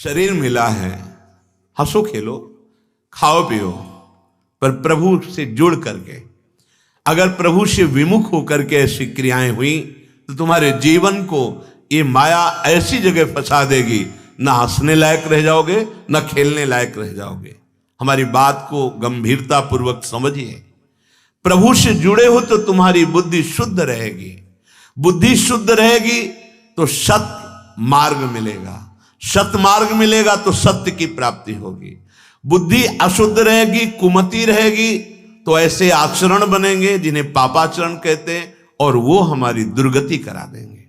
शरीर मिला है, हंसो खेलो खाओ पियो, पर प्रभु से जुड़ करके, अगर प्रभु से विमुख होकर के ऐसी क्रियाएं हुई तो तुम्हारे जीवन को ये माया ऐसी जगह फंसा देगी, ना हंसने लायक रह जाओगे, ना खेलने लायक रह जाओगे। हमारी बात को गंभीरता पूर्वक समझिए। प्रभु से जुड़े हो तो तुम्हारी बुद्धि शुद्ध रहेगी, बुद्धि शुद्ध रहेगी तो सत मार्ग मिलेगा, सत मार्ग मिलेगा तो सत्य की प्राप्ति होगी। बुद्धि अशुद्ध रहेगी, कुमति रहेगी, तो ऐसे आचरण बनेंगे जिन्हें पापाचरण कहते हैं, और वो हमारी दुर्गति करा देंगे।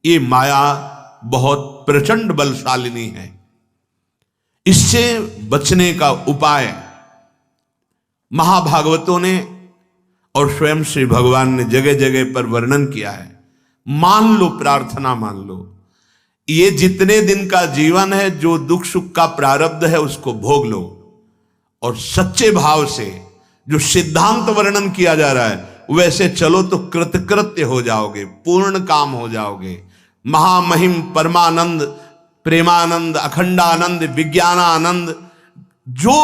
ये माया बहुत प्रचंड बलशालिनी है। इससे बचने का उपाय महाभागवतों ने और स्वयं श्री भगवान ने जगह जगह पर वर्णन किया है। मान लो, प्रार्थना मान लो, ये जितने दिन का जीवन है, जो दुख सुख का प्रारब्ध है उसको भोग लो, और सच्चे भाव से जो सिद्धांत वर्णन किया जा रहा है वैसे चलो तो कृतकृत्य हो जाओगे, पूर्ण काम हो जाओगे। महामहिम परमानंद, प्रेमानंद, अखंडानंद, विज्ञानानंद, जो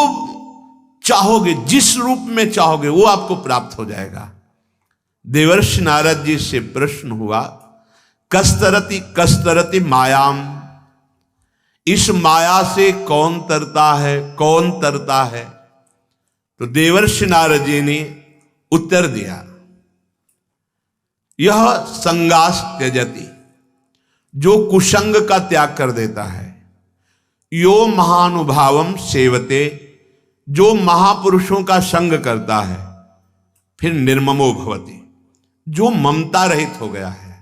चाहोगे, जिस रूप में चाहोगे वो आपको प्राप्त हो जाएगा। देवर्षि नारद जी से प्रश्न हुआ, कस्तरति कस्तरति मायाम, इस माया से कौन तरता है, कौन तरता है? तो देवर्षि नारद जी ने उत्तर दिया, यह संगास त्यजति, जो कुसंग का त्याग कर देता है, यो महानुभावम सेवते, जो महापुरुषों का संग करता है, फिर निर्ममो भवति, जो ममता रहित हो गया है।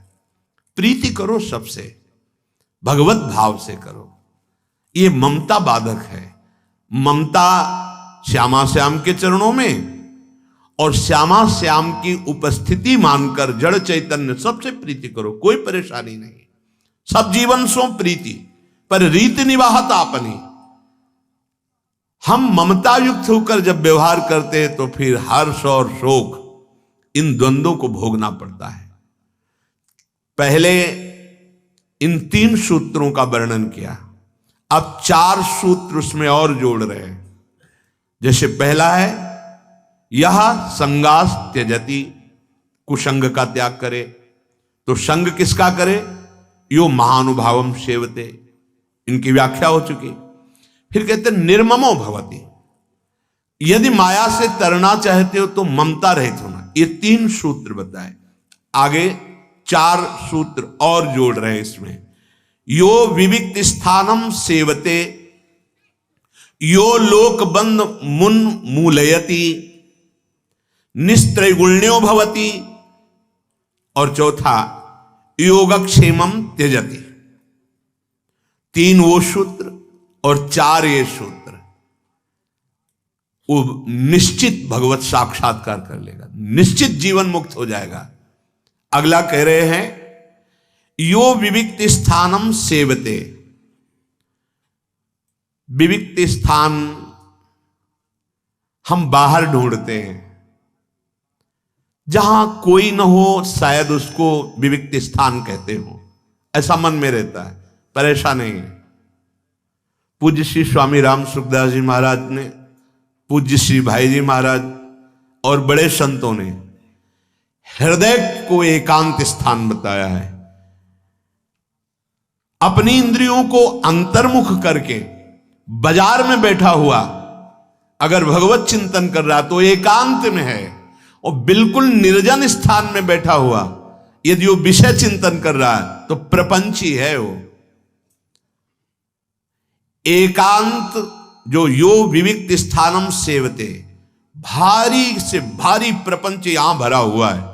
प्रीति करो सबसे, भगवत भाव से करो। ये ममता बाधक है। ममता श्यामा श्याम के चरणों में और श्यामा श्याम की उपस्थिति मानकर जड़ चैतन्य सबसे प्रीति करो, कोई परेशानी नहीं। सब जीवन सो प्रीति, पर रीति निवाहत आपनी। हम ममता युक्त होकर जब व्यवहार करते हैं तो फिर हर्ष और शोक, इन द्वंद्वों को भोगना पड़ता है। पहले इन 3 सूत्रों का वर्णन किया, अब 4 सूत्र उसमें और जोड़ रहे हैं। जैसे पहला है, यह संगास त्यजति, कुसंग का त्याग करे। तो संग किसका करे? यो महानुभावम सेवते, इनकी व्याख्या हो चुकी। फिर कहते निर्ममो भवति, यदि माया से तरना चाहते हो तो ममता रहित होना। ये 3 सूत्र बताए, आगे 4 सूत्र और जोड़ रहे इसमें। यो विविक्त स्थानम सेवते, यो लोकबंध मुन मूलयति, निस्त्रैगुण्यो भवति, और चौथा योगक्षेमम त्यजति। 3 वो सूत्र और 4 ये सूत्र, वो निश्चित भगवत साक्षात्कार कर लेगा, निश्चित जीवन मुक्त हो जाएगा। अगला कह रहे हैं, यो विविक्त स्थानम सेवते। विविक्त स्थान हम बाहर ढूंढते हैं, जहां कोई न हो, शायद उसको विविक्त स्थान कहते हो, ऐसा मन में रहता है, पर ऐसा नहीं है। पूज्य श्री स्वामी राम सुखदास जी महाराज ने, पूज्य श्री भाई जी महाराज और बड़े संतों ने हृदय को एकांत स्थान बताया है। अपनी इंद्रियों को अंतर्मुख करके बाजार में बैठा हुआ अगर भगवत चिंतन कर रहा तो एकांत में है, और बिल्कुल निर्जन स्थान में बैठा हुआ यदि वो विषय चिंतन कर रहा है तो प्रपंची है वो। एकांत जो यो विविक्त स्थानम सेवते, भारी से भारी प्रपंच यहां भरा हुआ है।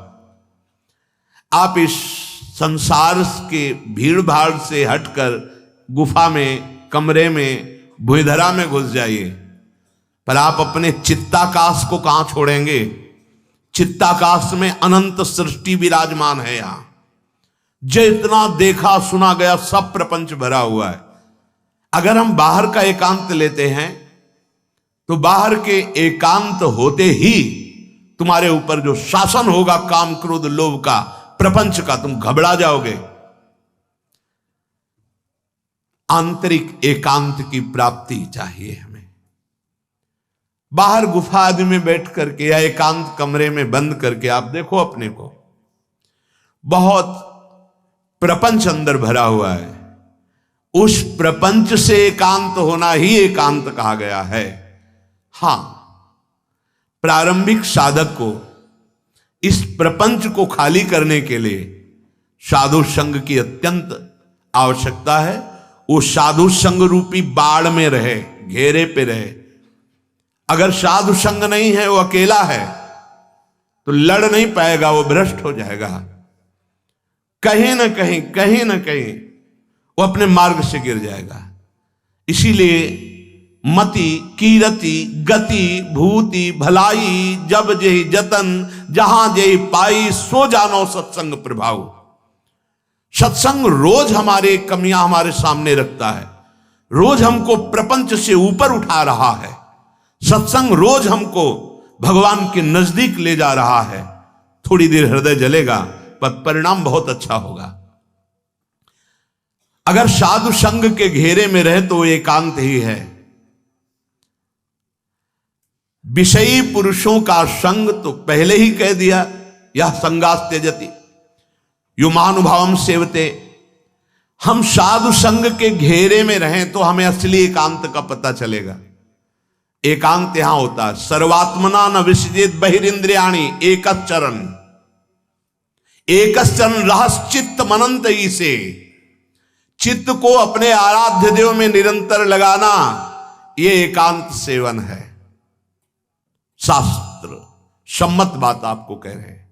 आप इस संसार के भीड़ भाड़ से हटकर गुफा में, कमरे में, भूधरा में घुस जाइए, पर आप अपने चित्ताकाश को कहां छोड़ेंगे? चित्ताकाश में अनंत सृष्टि विराजमान है। यहां जितना देखा सुना गया सब प्रपंच भरा हुआ है। अगर हम बाहर का एकांत लेते हैं तो बाहर के एकांत होते ही तुम्हारे ऊपर जो शासन होगा काम क्रोध लोभ का, प्रपंच का, तुम घबरा जाओगे। आंतरिक एकांत की प्राप्ति चाहिए हमें। बाहर गुफा आदि में बैठ करके या एकांत कमरे में बंद करके आप देखो अपने को, बहुत प्रपंच अंदर भरा हुआ है। उस प्रपंच से एकांत होना ही एकांत कहा गया है। हां, प्रारंभिक साधक को इस प्रपंच को खाली करने के लिए साधु संग की अत्यंत आवश्यकता है। वो साधु संग रूपी बाढ़ में रहे, घेरे पे रहे। अगर साधु संग नहीं है, वो अकेला है, तो लड़ नहीं पाएगा, वो भ्रष्ट हो जाएगा। कहीं ना कहीं वो अपने मार्ग से गिर जाएगा। इसीलिए मति कीरति गति भूति भलाई जब जेहि जतन जहां जेहि पाई सो जानो सत्संग प्रभाव। सत्संग रोज हमारे कमियां हमारे सामने रखता है, रोज हमको प्रपंच से ऊपर उठा रहा है। सत्संग रोज हमको भगवान के नजदीक ले जा रहा है। थोड़ी देर हृदय जलेगा पर परिणाम बहुत अच्छा होगा। अगर साधु संग के घेरे में रहे तो एकांत ही है। विषयी पुरुषों का संग तो पहले ही कह दिया, यह संगास त्यजति यो महानुभावम सेवते। हम साधु संग के घेरे में रहें तो हमें असली एकांत का पता चलेगा। एकांत यहां होता है, सर्वात्मना न विसजेत बहिरिंद्रियाणि एकश्चरण। एकश्चरण रहस्चित्त मनंत ही से, चित्त को अपने आराध्य देव में निरंतर लगाना, यह एकांत सेवन है। शास्त्र सम्मत बात आपको कह रहे हैं।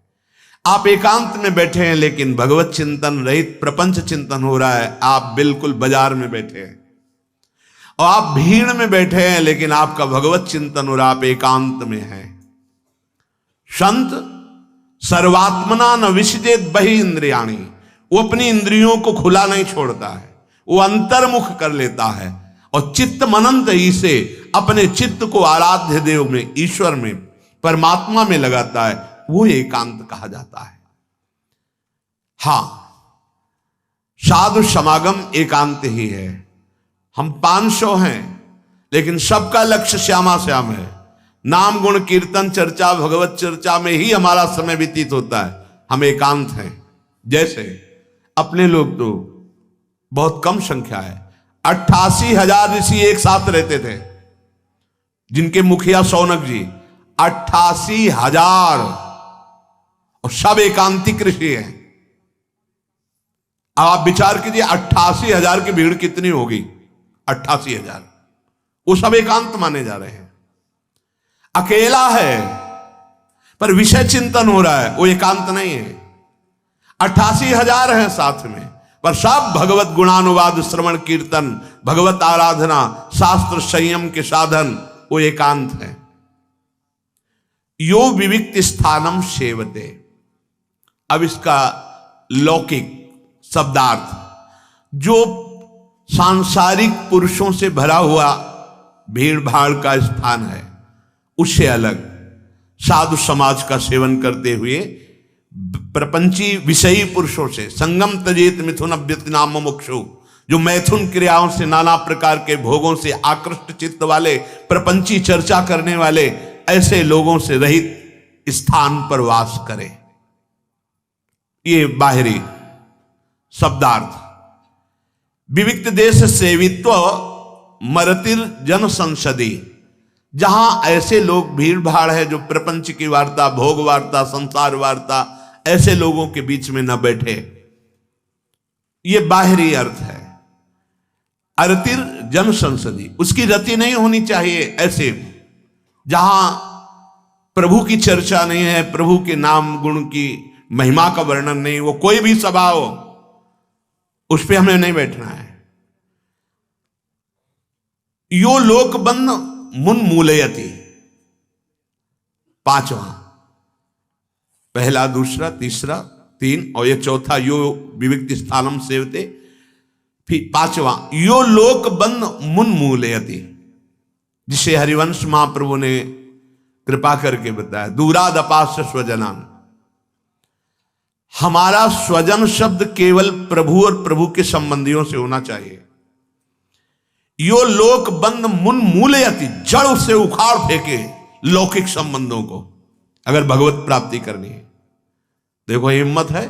आप एकांत में बैठे हैं लेकिन भगवत चिंतन रहित प्रपंच चिंतन हो रहा है। आप बिल्कुल बाजार में बैठे हैं और आप भीड़ में बैठे हैं लेकिन आपका भगवत चिंतन हो रहा, आप एकांत में हैं। संत सर्वात्मना न विसजेत बहि इंद्रियाणि, वो अपनी इंद्रियों को खुला नहीं छोड़ता है, वो अंतर्मुख कर लेता है और चित्त मनंत ही से अपने चित्त को आराध्य देव में, ईश्वर में, परमात्मा में लगाता है। वो एकांत कहा जाता है। हां, साधु समागम एकांत ही है। हम 500 हैं लेकिन सबका लक्ष्य श्यामा श्याम है। नाम गुण कीर्तन चर्चा भगवत चर्चा में ही हमारा समय व्यतीत होता है। हम एकांत हैं। जैसे अपने लोग तो बहुत कम संख्या है, 88,000 ऋषि एक साथ रहते थे, जिनके मुखिया सौनक जी 88,000, और सब एकांतिक ऋषि हैं। अब आप विचार कीजिए 88,000 की भीड़ कितनी होगी। 88,000 वो सब एकांत माने जा रहे हैं। अकेला है पर विषय चिंतन हो रहा है, वो एकांत नहीं है। 88,000 हैं साथ में पर सब भगवत गुणानुवाद श्रवण कीर्तन भगवत आराधना शास्त्र संयम के साधन, वो एकांत है। यो विविक्त स्थानम सेवते। अब इसका लौकिक शब्दार्थ, जो सांसारिक पुरुषों से भरा हुआ भीड़ भाड़ का स्थान है, उससे अलग साधु समाज का सेवन करते हुए प्रपंची विषयी पुरुषों से संगम तजेत मिथुन अभ्यतिनाम मुमुक्षु, जो मैथुन क्रियाओं से नाना प्रकार के भोगों से आकृष्ट चित्त वाले, प्रपंची चर्चा करने वाले, ऐसे लोगों से रहित स्थान पर वास करे। ये बाहरी शब्दार्थ। विविक्त देश सेवित्व मरतिर जन संसदी, जहां ऐसे लोग भीड़ भाड़ है जो प्रपंच की वार्ता, भोग वार्ता, संसार वार्ता, ऐसे लोगों के बीच में न बैठे। ये बाहरी अर्थ है। अरतिर जन संसदी, उसकी रति नहीं होनी चाहिए ऐसे, जहां प्रभु की चर्चा नहीं है, प्रभु के नाम गुण की महिमा का वर्णन नहीं, वो कोई भी सभा हो उस पे हमें नहीं बैठना है। यो लोकबंध मुन मूलयति, 5वां, पहला दूसरा तीसरा 3 और ये चौथा यो विविक्त स्थानम सेवते। फिर 5वां यो लोकबंध मुन मूलयति, जिसे हरिवंश महाप्रभु ने कृपा करके बताया। दूरादपास्य स्वजनान, हमारा स्वजन शब्द केवल प्रभु और प्रभु के संबंधियों से होना चाहिए। यो लोक बंद मुन मूलयति, जड़ से उखाड़ फेंके लौकिक संबंधों को, अगर भगवत प्राप्ति करनी है। देखो हिम्मत है,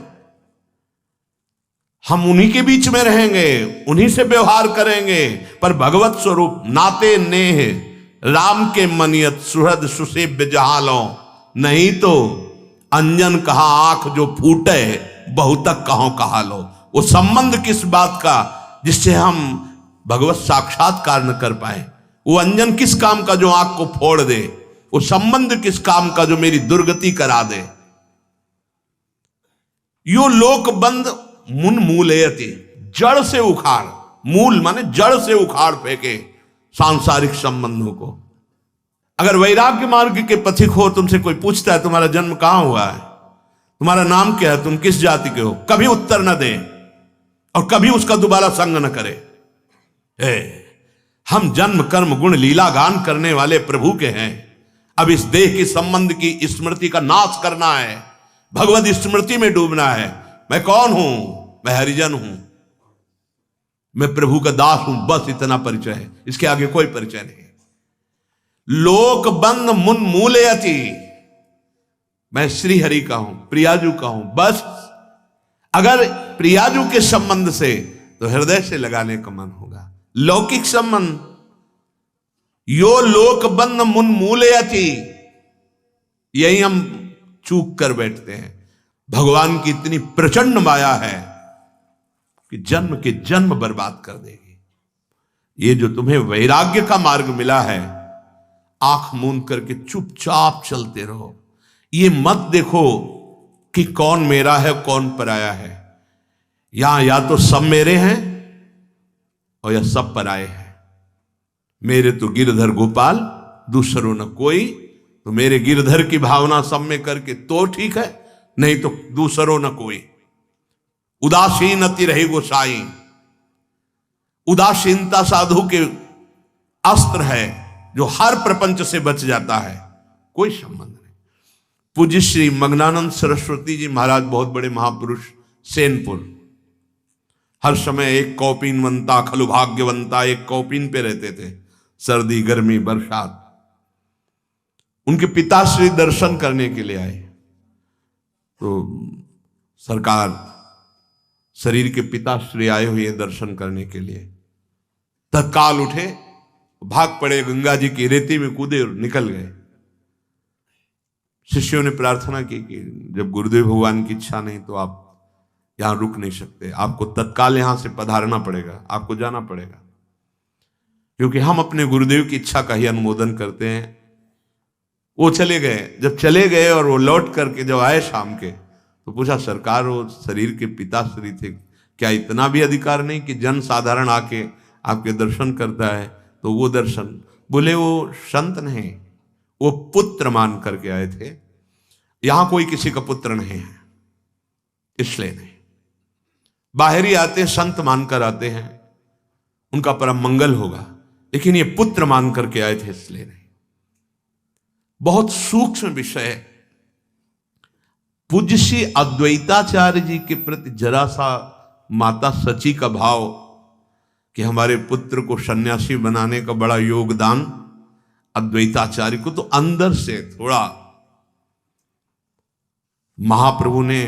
हम उन्हीं के बीच में रहेंगे, उन्हीं से व्यवहार करेंगे, पर भगवत स्वरूप नाते नेह राम के मनियत सुहृद सुसेव्य जहालो, नहीं तो अंजन कहा आंख जो फूटे बहुतक कहो कहा लो। वो संबंध किस बात का जिससे हम भगवत साक्षात्कार न कर पाए, वो अंजन किस काम का जो आंख को फोड़ दे, वो संबंध किस काम का जो मेरी दुर्गति करा दे। यो लोक बंद मुन मूलयति, जड़ से उखाड़, मूल माने जड़ से उखाड़ फेंके सांसारिक संबंधों को। अगर वैराग्य मार्ग के पथिक हो, तुमसे कोई पूछता है तुम्हारा जन्म कहां हुआ है, तुम्हारा नाम क्या है, तुम किस जाति के हो, कभी उत्तर न दे और कभी उसका दोबारा संग न करे। हम जन्म कर्म गुण लीला गान करने वाले प्रभु के हैं। अब इस देह के संबंध की स्मृति का नाश करना है, भगवत स्मृति में डूबना है। मैं कौन हूं? मैं हरिजन हूं, मैं प्रभु का दास हूं, बस इतना परिचय है, इसके आगे कोई परिचय नहीं। लोक बंद मुन मूलयति, मैं श्री हरि का हूं, प्रियाजू का हूं, बस। अगर प्रियाजू के संबंध से तो हृदय से लगाने का मन होगा। लौकिक संबंध, यो लोक बंद मुन मूलयति, यही हम चूक कर बैठते हैं। भगवान की इतनी प्रचंड माया है कि जन्म के जन्म बर्बाद कर देगी। ये जो तुम्हें वैराग्य का मार्ग मिला है, आंख मूंद करके चुपचाप चलते रहो। ये मत देखो कि कौन मेरा है कौन पराया है। यहां या तो सब मेरे हैं और या सब पराये हैं। मेरे तो गिरधर गोपाल, दूसरों न कोई। तो मेरे गिरधर की भावना सब में करके तो ठीक है, नहीं तो दूसरों न कोई। उदासीन अति रहे गोसाई, उदासीनता साधु के अस्त्र है जो हर प्रपंच से बच जाता है, कोई संबंध नहीं। पूज्य श्री मग्नानंद सरस्वती जी महाराज, बहुत बड़े महापुरुष, सेनपुर, हर समय एक कौपीनवंता खलु भाग्यवंता, एक कौपीन पे रहते थे, सर्दी गर्मी बरसात। उनके पिताश्री दर्शन करने के लिए आए, तो सरकार शरीर के पिताश्री आए हुए दर्शन करने के लिए, तत्काल उठे, भाग पड़े, गंगा जी की रेती में कूदे और निकल गए। शिष्यों ने प्रार्थना की कि जब गुरुदेव भगवान की इच्छा नहीं तो आप यहां रुक नहीं सकते, आपको तत्काल यहां से पधारना पड़ेगा, आपको जाना पड़ेगा, क्योंकि हम अपने गुरुदेव की इच्छा का ही अनुमोदन करते हैं। वो चले गए। जब चले गए और वो लौट करके जब आए शाम के, तो पूछा, सरकार वो शरीर के पिताश्री थे, क्या इतना भी अधिकार नहीं कि जन साधारण आके आपके दर्शन करता है? तो वो दर्शन, बोले वो संत नहीं, वो पुत्र मान करके आए थे, यहां कोई किसी का पुत्र नहीं है, इसलिए नहीं। बाहरी आते संत मानकर आते हैं, उनका परम मंगल होगा, लेकिन ये पुत्र मान करके आए थे, इसलिए नहीं। बहुत सूक्ष्म विषय है। पूज्य श्री अद्वैताचार्य जी के प्रति जरा सा माता सची का भाव कि हमारे पुत्र को सन्यासी बनाने का बड़ा योगदान अद्वैताचार्य को, तो अंदर से थोड़ा महाप्रभु ने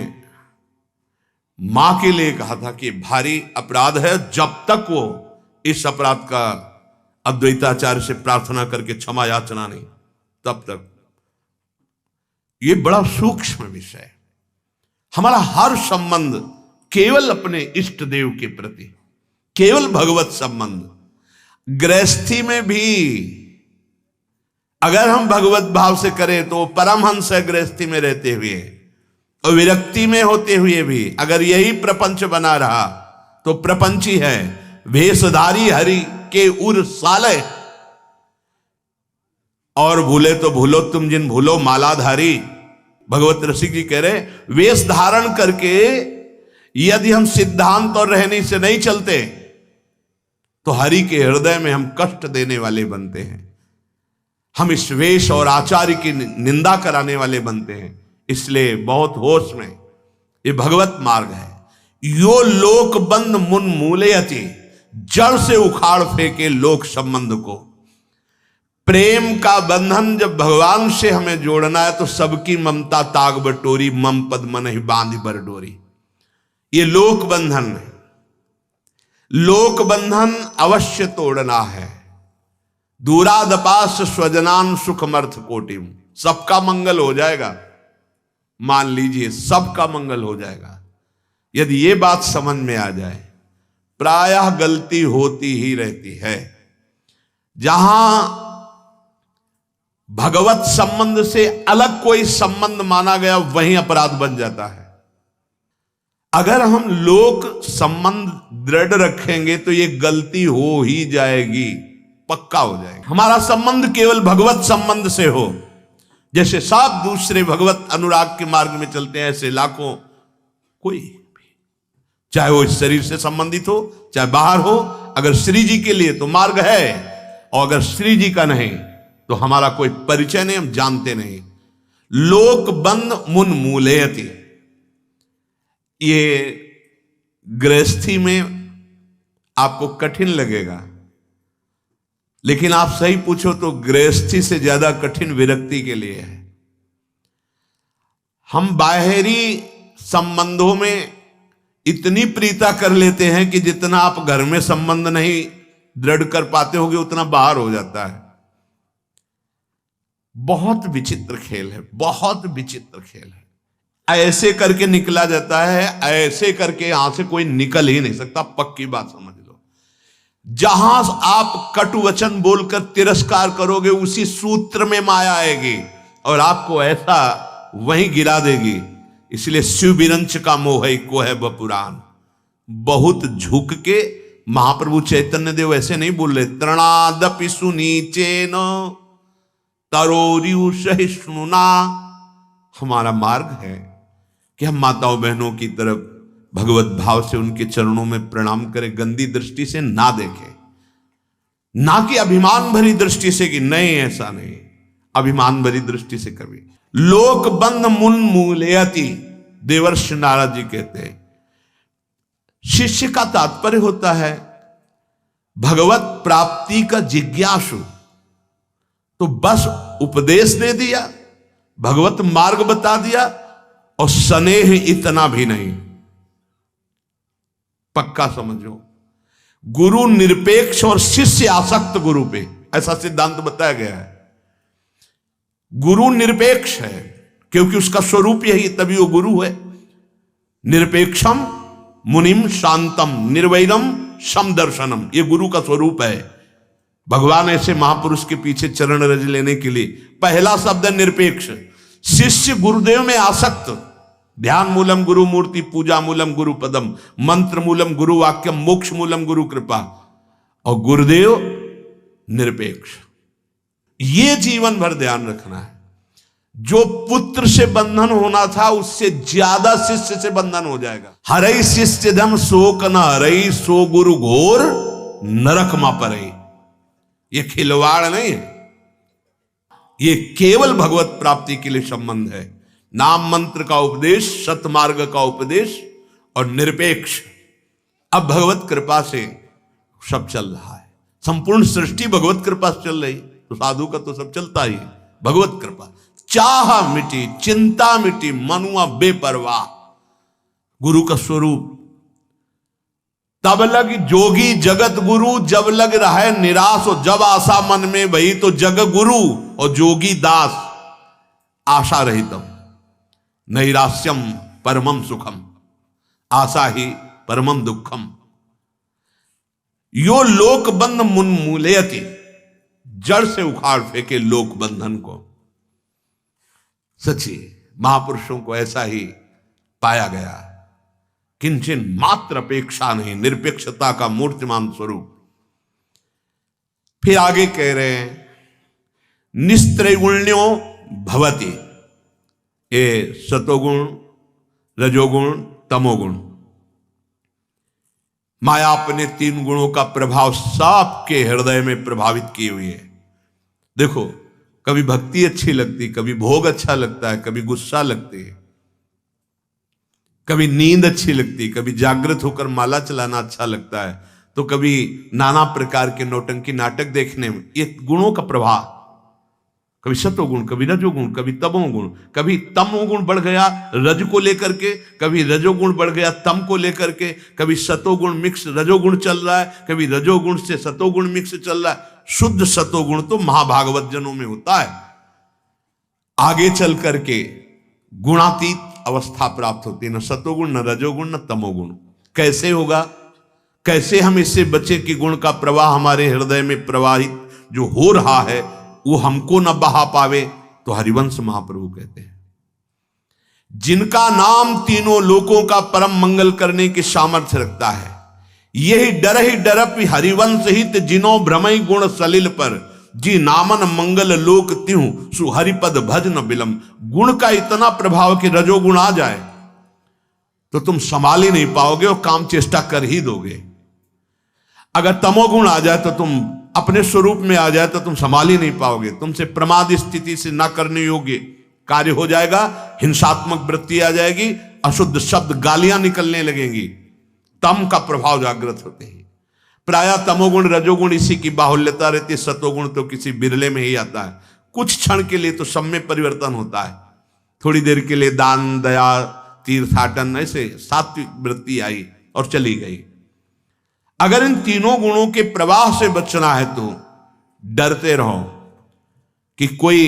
मां के लिए कहा था कि भारी अपराध है, जब तक वो इस अपराध का अद्वैताचार्य से प्रार्थना करके क्षमा याचना नहीं, तब तक। ये बड़ा सूक्ष्म विषय है। हमारा हर संबंध केवल अपने इष्ट देव के प्रति, केवल भगवत संबंध। गृहस्थी में भी अगर हम भगवत भाव से करें तो परमहंस है, गृहस्थी में रहते हुए, और विरक्ति में होते हुए भी अगर यही प्रपंच बना रहा तो प्रपंची है। भेषधारी हरि के उर साले, और भूले तो भूलो तुम जिन भूलो मालाधारी। भगवत रसिक जी कह रहे, वेश धारण करके यदि हम सिद्धांत और रहनी से नहीं चलते तो हरि के हृदय में हम कष्ट देने वाले बनते हैं, हम इस वेश और आचार्य की निंदा कराने वाले बनते हैं। इसलिए बहुत होश में, ये भगवत मार्ग है। यो लोक बंद मुन मूलयति, जड़ से उखाड़ फेंके लोक संबंध को। प्रेम का बंधन जब भगवान से हमें जोड़ना है तो सबकी ममता ताग बटोरी, मम पद मन ही बांध बर डोरी। ये लोक बंधन है, लोक बंधन अवश्य तोड़ना है। दूरादपास स्वजनान सुखमर्थ कोटिम, सबका मंगल हो जाएगा, मान लीजिए सबका मंगल हो जाएगा। यदि ये बात समझ में आ जाए, प्रायः गलती होती ही रहती है। जहां भगवत संबंध से अलग कोई संबंध माना गया वहीं अपराध बन जाता है। अगर हम लोक संबंध दृढ़ रखेंगे तो ये गलती हो ही जाएगी, पक्का हो जाएगा। हमारा संबंध केवल भगवत संबंध से हो। जैसे सब दूसरे भगवत अनुराग के मार्ग में चलते हैं, ऐसे लाखों कोई भी, चाहे वो इस शरीर से संबंधित हो चाहे बाहर हो, अगर श्री जी के लिए तो मार्ग है, और अगर श्री जी का नहीं तो हमारा कोई परिचय नहीं, हम जानते नहीं। लोक बंध मुन मूलयति, ये गृहस्थी में आपको कठिन लगेगा, लेकिन आप सही पूछो तो गृहस्थी से ज्यादा कठिन विरक्ति के लिए है। हम बाहरी संबंधों में इतनी प्रीता कर लेते हैं कि जितना आप घर में संबंध नहीं दृढ़ कर पाते होगे उतना बाहर हो जाता है। बहुत विचित्र खेल है, बहुत विचित्र खेल है। ऐसे करके निकला जाता है, ऐसे करके यहां से कोई निकल ही नहीं सकता, पक्की बात समझ लो। जहां आप कटु वचन बोलकर तिरस्कार करोगे उसी सूत्र में माया आएगी और आपको ऐसा वहीं गिरा देगी। इसलिए शिव विरंच का मोह को है बपुराण। बहुत झुक के महाप्रभु चैतन्य देव ऐसे नहीं बोल रहे, तृणादपि सुनीचेन तरोरियु सहिष्णुना। हमारा मार्ग है कि हम माताओं बहनों की तरफ भगवत भाव से उनके चरणों में प्रणाम करें, गंदी दृष्टि से ना देखें, ना कि अभिमान भरी दृष्टि से कि नहीं, ऐसा नहीं, अभिमान भरी दृष्टि से कभी। लोक बंध मुन मूलयति, देवर्षि नारद जी कहते हैं। शिष्य का तात्पर्य होता है भगवत प्राप्ति का जिज्ञासु। तो बस उपदेश दे दिया, भगवत मार्ग बता दिया और स्नेह इतना भी नहीं, पक्का समझो। गुरु निरपेक्ष और शिष्य आसक्त गुरु पे, ऐसा सिद्धांत बताया गया है। गुरु निरपेक्ष है क्योंकि उसका स्वरूप यही, तभी वो गुरु है। निरपेक्षम मुनिम शांतम निर्वैरम समदर्शनम, ये गुरु का स्वरूप है। भगवान ऐसे महापुरुष के पीछे चरण रज लेने के लिए पहला शब्द है निरपेक्ष। शिष्य गुरुदेव में आसक्त, ध्यान मूलम गुरु मूर्ति, पूजा मूलम गुरु पदम, मंत्र मूलम गुरु वाक्यम, मोक्ष मूलम गुरु कृपा, और गुरुदेव निरपेक्ष। ये जीवन भर ध्यान रखना है। जो पुत्र से बंधन होना था उससे ज्यादा शिष्य से बंधन हो जाएगा। हरई शिष्य धम शोक न हरई, सो गुरु घोर नरक मा परई। ये खिलवाड़ नहीं है, ये केवल भगवत प्राप्ति के लिए संबंध है। नाम मंत्र का उपदेश, सतमार्ग का उपदेश और निरपेक्ष। अब भगवत कृपा से सब चल रहा है, संपूर्ण सृष्टि भगवत कृपा से चल रही, तो साधु का तो सब चलता ही। भगवत कृपा, चाह मिटी, चिंता मिटी, मनुआ बेपरवाह, गुरु का स्वरूप। तब लग जोगी जगत गुरु, जब लग रहा है निराश, और जब आशा मन में भई तो जग गुरु और जोगी दास। आशा रहितम नैराश्यम परमम सुखम, आशा ही परमम दुखम। यो लोक बंध मुन मूलयति, जड़ से उखाड़ फेंके लोक बंधन को। सच्ची महापुरुषों को ऐसा ही पाया गया, किंचन मात्र अपेक्षा नहीं, निरपेक्षता का मूर्तिमान स्वरूप। फिर आगे कह रहे हैं निस्त्रैगुण्यो भवति, ये सतोगुण रजोगुण तमोगुण। माया अपने तीन गुणों का प्रभाव सबके हृदय में प्रभावित किए हुई है। देखो, कभी भक्ति अच्छी लगती, कभी भोग अच्छा लगता है, कभी गुस्सा लगती है, कभी नींद अच्छी लगती, कभी जागृत होकर माला चलाना अच्छा लगता है, तो कभी नाना प्रकार के नौटंकी नाटक देखने में, ये गुणों का प्रभाव, कभी सतोगुण, कभी रजोगुण, कभी तमोगुण, कभी तमोगुण बढ़ गया रज को लेकर के, कभी रजोगुण बढ़ गया तम को लेकर के, कभी सतोगुण मिक्स रजोगुण चल रहा है, कभी रजोगुण से सतोगुण मिक्स चल रहा है। शुद्ध सतोगुण तो महाभागवत जनों में होता है, आगे चल करके गुणातीत अवस्था प्राप्त होती है, न सतोगुण न रजोगुण न तमोगुण। कैसे होगा, कैसे हम इससे बचे कि गुण का प्रवाह हमारे हृदय में प्रवाहित जो हो रहा है वो हमको न बहा पावे। तो हरिवंश महाप्रभु कहते हैं, जिनका नाम तीनों लोकों का परम मंगल करने की सामर्थ्य रखता है, यही डर ही डरप हरिवंश हित जिनो भ्रमई गुण सलिल पर, जी नामन मंगल लोक त्यों सुहरिपद भज न बिलम। गुण का इतना प्रभाव कि रजोगुण आ जाए तो तुम संभाल ही नहीं पाओगे और काम चेष्टा कर ही दोगे। अगर तमोगुण आ जाए तो तुम अपने स्वरूप में आ जाए तो तुम संभाल ही नहीं पाओगे, तुमसे प्रमाद स्थिति से ना करने योग्य कार्य हो जाएगा, हिंसात्मक वृत्ति आ जाएगी, अशुद्ध शब्द गालियां निकलने लगेंगी। तम का प्रभाव जागृत होते हैं। प्राय तमोगुण रजोगुण इसी की बाहुल्यता रहती है, सतोगुण तो किसी बिरले में ही आता है। कुछ क्षण के लिए तो सब में परिवर्तन होता है, थोड़ी देर के लिए दान दया तीर्थाटन ऐसे सात्विक वृत्ति आई और चली गई। अगर इन तीनों गुणों के प्रवाह से बचना है तो डरते रहो कि कोई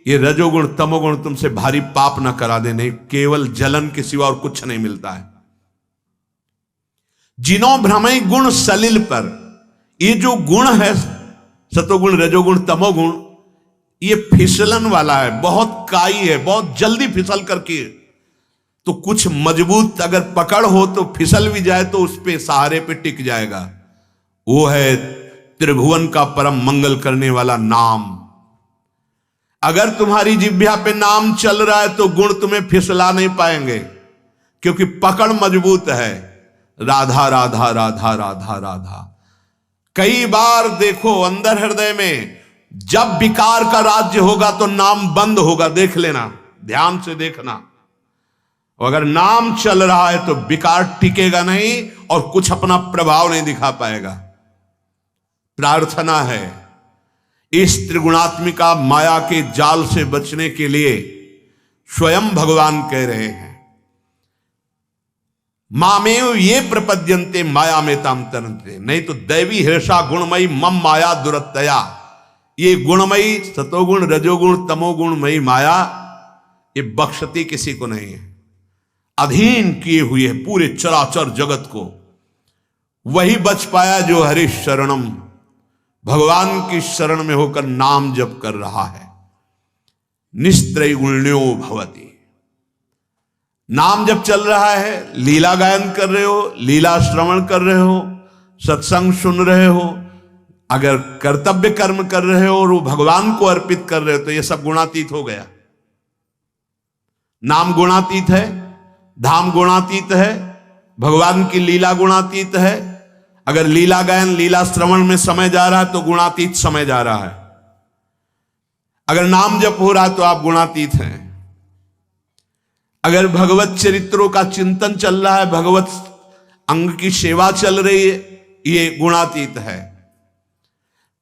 ये रजोगुण तमोगुण तुमसे भारी पाप ना करा दे। नहीं, केवल जलन के सिवा और कुछ नहीं मिलता है। जिनो भ्रमई गुण सलिल पर, ये जो गुण है सतोगुण रजोगुण तमोगुण, ये फिसलन वाला है, बहुत काई है, बहुत जल्दी फिसल करके, तो कुछ मजबूत अगर पकड़ हो तो फिसल भी जाए तो उस पे सहारे पे टिक जाएगा। वो है त्रिभुवन का परम मंगल करने वाला नाम। अगर तुम्हारी जिह्वा पे नाम चल रहा है तो गुण तुम्हें फिसला नहीं पाएंगे, क्योंकि पकड़ मजबूत है। राधा राधा राधा राधा राधा, कई बार देखो अंदर हृदय में जब विकार का राज्य होगा तो नाम बंद होगा, देख लेना, ध्यान से देखना। अगर नाम चल रहा है तो विकार टिकेगा नहीं और कुछ अपना प्रभाव नहीं दिखा पाएगा। प्रार्थना है इस त्रिगुणात्मिका माया के जाल से बचने के लिए स्वयं भगवान कह रहे हैं, मामेव ये प्रपद्यन्ते माया में ताम तरन्ते। नहीं तो दैवी हर्षा गुणमयी मम माया दुरत्तया, ये गुणमयी सतोगुण रजोगुण तमोगुणमयी माया ये बख्शती किसी को नहीं है, अधीन किए हुए है पूरे चराचर जगत को। वही बच पाया जो हरि शरणम, भगवान की शरण में होकर नाम जप कर रहा है। निस्त्रैगुण्यो भवति, नाम जब चल रहा है, लीला गायन कर रहे हो, लीला श्रवण कर रहे हो, सत्संग सुन रहे हो, अगर कर्तव्य कर्म कर रहे हो और वो भगवान को अर्पित कर रहे हो तो ये सब गुणातीत हो गया। नाम गुणातीत है, धाम गुणातीत है, भगवान की लीला गुणातीत है। अगर लीला गायन लीला श्रवण में समय जा रहा है तो गुणातीत समय जा रहा है। अगर नाम जप हो रहा है तो आप गुणातीत हैं। अगर भगवत चरित्रों का चिंतन चल रहा है, भगवत अंग की सेवा चल रही है, ये गुणातीत है।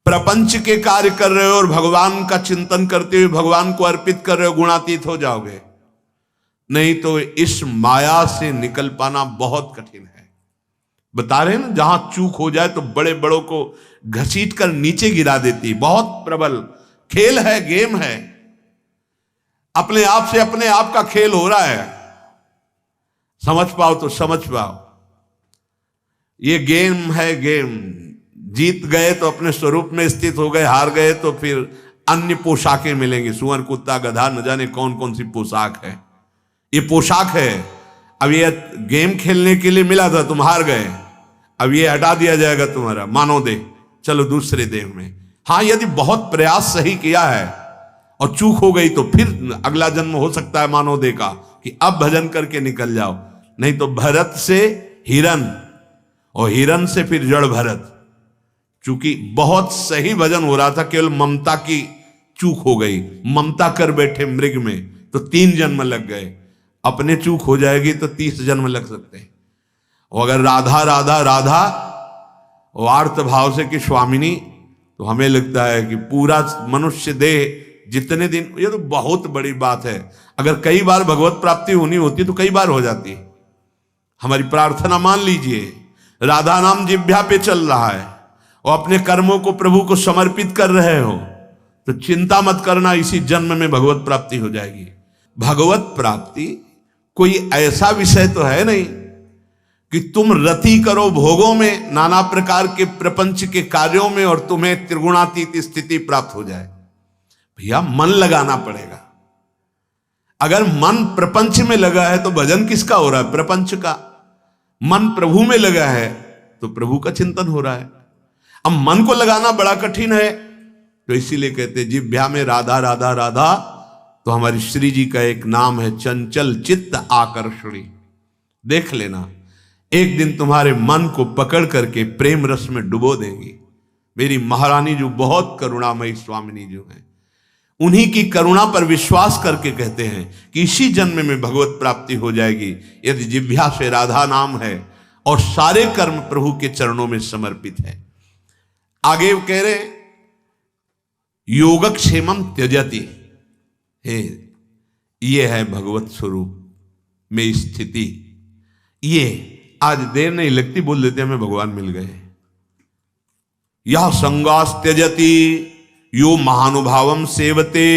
प्रपंच के कार्य कर रहे हो और भगवान का चिंतन करते हुए भगवान को अर्पित कर रहे हो, गुणातीत हो जाओगे। नहीं तो इस माया से निकल पाना बहुत कठिन है। बता रहे हैं ना, जहां चूक हो जाए तो बड़े बड़ों को घसीट कर नीचे गिरा देती, बहुत प्रबल खेल है, गेम है। अपने आप से अपने आप का खेल हो रहा है, समझ पाओ तो समझ पाओ। ये गेम है, गेम। जीत गए तो अपने स्वरूप में स्थित हो गए, हार गए तो फिर अन्य पोशाकें मिलेंगी। सुअर कुत्ता गधा न जाने कौन कौन सी पोशाक है, ये पोशाक है। अब ये गेम खेलने के लिए मिला था, तुम हार गए, अब ये हटा दिया जाएगा तुम्हारा मानव देह, चलो दूसरे देह में। हाँ, यदि बहुत प्रयास सही किया है और चूक हो गई तो फिर अगला जन्म हो सकता है मानव देह का, कि अब भजन करके निकल जाओ। नहीं तो भरत से हिरन और हिरन से फिर जड़ भरत। चूंकि बहुत सही भजन हो रहा था, केवल ममता की चूक हो गई, ममता कर बैठे मृग में, तो 3 जन्म लग गए। अपने चूक हो जाएगी तो 30 जन्म लग सकते हैं। और अगर राधा राधा राधा और आर्त भाव से कि स्वामिनी, तो हमें लगता है कि पूरा मनुष्य देह जितने दिन, ये तो बहुत बड़ी बात है। अगर कई बार भगवत प्राप्ति होनी होती तो कई बार हो जाती। हमारी प्रार्थना मान लीजिए, राधा नाम जिह्वा पे चल रहा है और अपने कर्मों को प्रभु को समर्पित कर रहे हो, तो चिंता मत करना, इसी जन्म में भगवत प्राप्ति हो जाएगी। भगवत प्राप्ति कोई ऐसा विषय तो है नहीं कि तुम रति करो भोगों में, नाना प्रकार के प्रपंच के कार्यों में, और तुम्हें त्रिगुणातीत स्थिति प्राप्त हो जाए। भैया मन लगाना पड़ेगा। अगर मन प्रपंच में लगा है तो भजन किसका हो रहा है? प्रपंच का। मन प्रभु में लगा है तो प्रभु का चिंतन हो रहा है। अब मन को लगाना बड़ा कठिन है, तो इसीलिए कहते जिह्वा में राधा राधा राधा, तो हमारी श्री जी का एक नाम है चंचल चित्त आकर्षणी। देख लेना, एक दिन तुम्हारे मन को पकड़ करके प्रेम रस में डुबो देंगी। मेरी महारानी जो बहुत करुणामयी स्वामिनी जो है, उन्हीं की करुणा पर विश्वास करके कहते हैं कि इसी जन्म में भगवत प्राप्ति हो जाएगी, यदि जिह्वा से राधा नाम है और सारे कर्म प्रभु के चरणों में समर्पित है। आगे कह रहे योगक्षेमम त्यजति, हे ये है भगवत स्वरूप में स्थिति। ये आज देर नहीं लगती, बोल देते हमें भगवान मिल गए। यह संगास त्यजति यो महानुभावम सेवते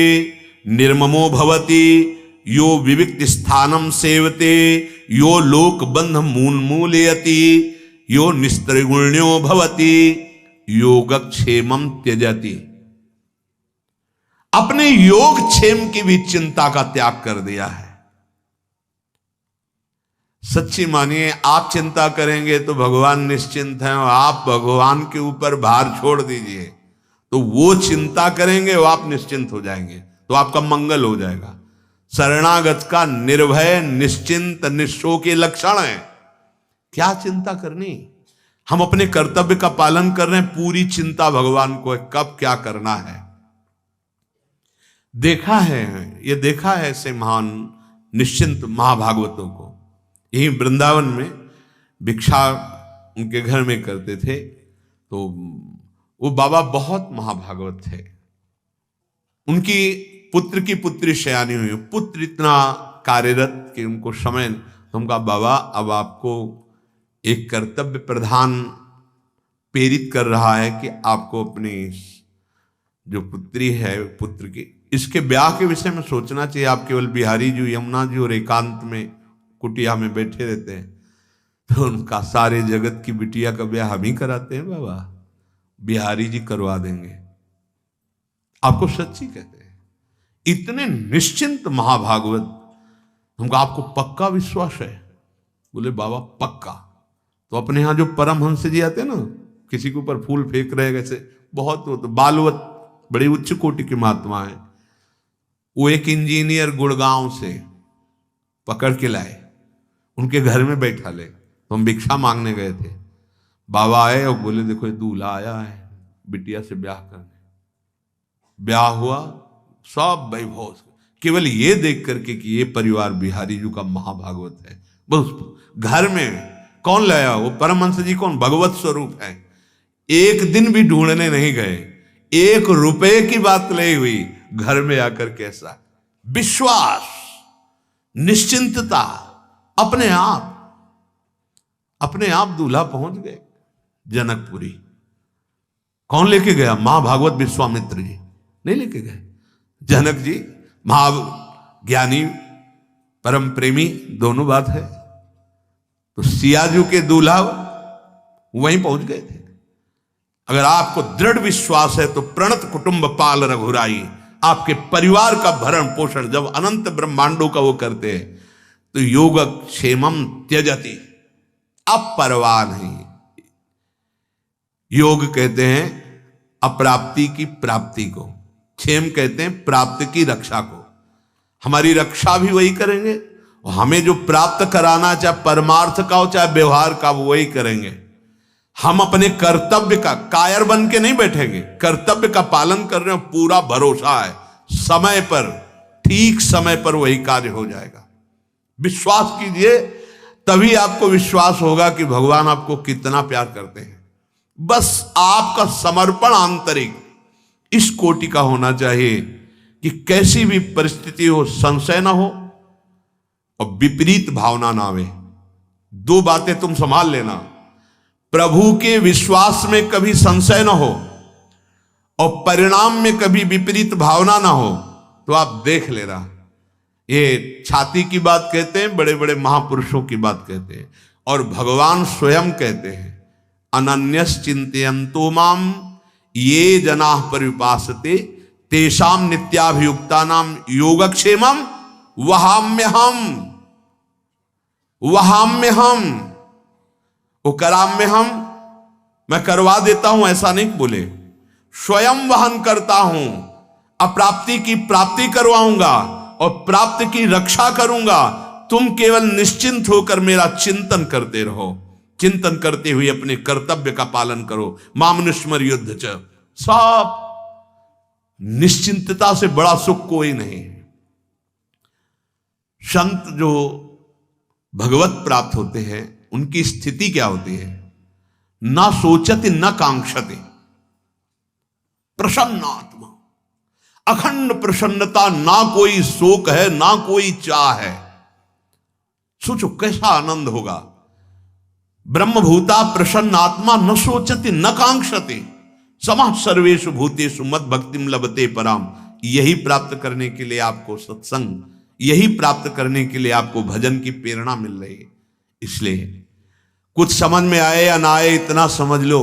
निर्ममो भवति, यो विविक्त स्थानम सेवते यो लोक बंध मूलयति, यो निस्त्रिगुण्यो भवति योगक्षेमम त्यजति। अपने योग क्षेम की भी चिंता का त्याग कर दिया है। सच्ची मानिए, आप चिंता करेंगे तो भगवान निश्चिंत हैं, और आप भगवान के ऊपर भार छोड़ दीजिए तो वो चिंता करेंगे, वो आप निश्चिंत हो जाएंगे, तो आपका मंगल हो जाएगा। शरणागत का निर्भय निश्चिंत निःशोक के लक्षण है। क्या चिंता करनी? हम अपने कर्तव्य का पालन कर रहे हैं, पूरी चिंता भगवान को है कब क्या करना है। देखा है, ये देखा है ऐसे महान निश्चिंत महाभागवतों को। यही वृंदावन में भिक्षा उनके घर में करते थे, तो वो बाबा बहुत महाभागवत थे। उनकी पुत्र की पुत्री शयानी हुई, पुत्र इतना कार्यरत कि उनको समय, तो हम कहा बाबा अब आपको एक कर्तव्य प्रधान प्रेरित कर रहा है कि आपको अपनी जो पुत्री है, पुत्र की, इसके ब्याह के विषय में सोचना चाहिए। आप केवल बिहारी जी, यमुना जी और एकांत में कुटिया में बैठे रहते हैं, तो उनका सारे जगत की बिटिया का ब्याह हम ही कराते हैं बाबा, बिहारी जी करवा देंगे। आपको सच्ची कहते हैं, इतने निश्चिंत महाभागवत। हमको आपको पक्का विश्वास है? बोले बाबा पक्का। तो अपने यहां जो परमहंस जी आते हैं ना, किसी के ऊपर फूल फेंक रहे जैसे, बहुत वो तो बालवत बड़ी उच्च कोटि की महात्मा है। वो एक इंजीनियर गुड़गांव से पकड़ के लाए, उनके घर में बैठा ले। तो हम भिक्षा मांगने गए थे, बाबा आए और बोले देखो ये दूल्हा आया है बिटिया से ब्याह करने। ब्याह हुआ, सब वैभव, केवल ये देख करके कि ये परिवार बिहारी जी का महाभागवत है। बस घर में कौन लाया? वो परमहंस जी कौन? भगवत स्वरूप है। एक दिन भी ढूंढने नहीं गए, 1 रुपए की बात नहीं हुई, घर में आकर कैसा विश्वास, निश्चिंतता, अपने आप दूल्हा पहुंच गए जनकपुरी। कौन लेके गया? महाभागवत विश्वामित्र जी नहीं लेके गए। जनक जी महाज्ञानी परम प्रेमी, दोनों बात है। तो सियाजू के दूल्हा वहीं पहुंच गए थे। अगर आपको दृढ़ विश्वास है तो प्रणत कुटुंब पाल रघुराई, आपके परिवार का भरण पोषण जब अनंत ब्रह्मांडों का वो करते हैं, तो योग क्षेमम त्यजति, अब परवाह नहीं। योग कहते हैं अप्राप्ति की प्राप्ति को, क्षेम कहते हैं प्राप्ति की रक्षा को। हमारी रक्षा भी वही करेंगे, और हमें जो प्राप्त कराना, चाहे परमार्थ का हो चाहे व्यवहार का, वो वही करेंगे। हम अपने कर्तव्य का कायर बन के नहीं बैठेंगे, कर्तव्य का पालन कर रहे हो, पूरा भरोसा है समय पर, ठीक समय पर वही कार्य हो जाएगा। विश्वास कीजिए, तभी आपको विश्वास होगा कि भगवान आपको कितना प्यार करते हैं। बस आपका समर्पण आंतरिक इस कोटि का होना चाहिए कि कैसी भी परिस्थिति हो, संशय ना हो और विपरीत भावना ना आवे। दो बातें तुम संभाल लेना, प्रभु के विश्वास में कभी संशय ना हो और परिणाम में कभी विपरीत भावना ना हो, तो आप देख लेना। ये छाती की बात कहते हैं, बड़े बड़े महापुरुषों की बात कहते हैं, और भगवान स्वयं कहते हैं, अनन्यस चिंतयन्तो माम ये जनाः परिउपासते तेषाम नित्याभियुक्तानाम योगक्षेमम वहाम्यहम्। वो कराम्यहम्, मैं करवा देता हूं ऐसा नहीं बोले, स्वयं वहन करता हूं, अप्राप्ति की प्राप्ति करवाऊंगा और प्राप्त की रक्षा करूंगा। तुम केवल निश्चिंत होकर मेरा चिंतन करते रहो, चिंतन करते हुए अपने कर्तव्य का पालन करो। मामनुष्मर युद्ध च, सब निश्चिंतता से बड़ा सुख कोई नहीं। संत जो भगवत प्राप्त होते हैं उनकी स्थिति क्या होती है? ना सोचते न कांक्षते, प्रसन्न आत्मा, अखंड प्रसन्नता, ना कोई शोक है ना कोई चाह है। सोचो कैसा आनंद होगा। ब्रह्मभूता प्रसन्न आत्मा न सोचते न कांक्षते समः सर्वेषु भूतेषु मद भक्तिम लभते पराम। यही प्राप्त करने के लिए आपको सत्संग, यही प्राप्त करने के लिए आपको भजन की प्रेरणा मिल रही है। इसलिए कुछ समझ में आए या ना आए, इतना समझ लो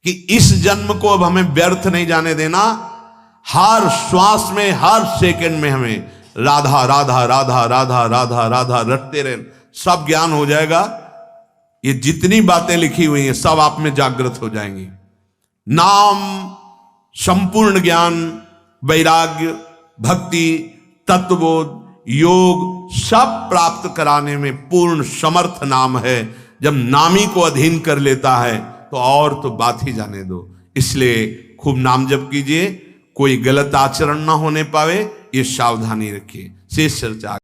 कि इस जन्म को अब हमें व्यर्थ नहीं जाने देना। हर श्वास में, हर सेकंड में हमें राधा राधा राधा राधा राधा राधा रटते रहे, सब ज्ञान हो जाएगा। ये जितनी बातें लिखी हुई हैं सब आप में जागृत हो जाएंगी। नाम, संपूर्ण ज्ञान, वैराग्य, भक्ति, तत्वबोध, योग सब प्राप्त कराने में पूर्ण समर्थ नाम है। जब नामी को अधीन कर लेता है तो और तो बात ही जाने दो। इसलिए खूब नाम जप कीजिए, कोई गलत आचरण ना होने पावे, ये सावधानी रखिए। शेष चर्चा।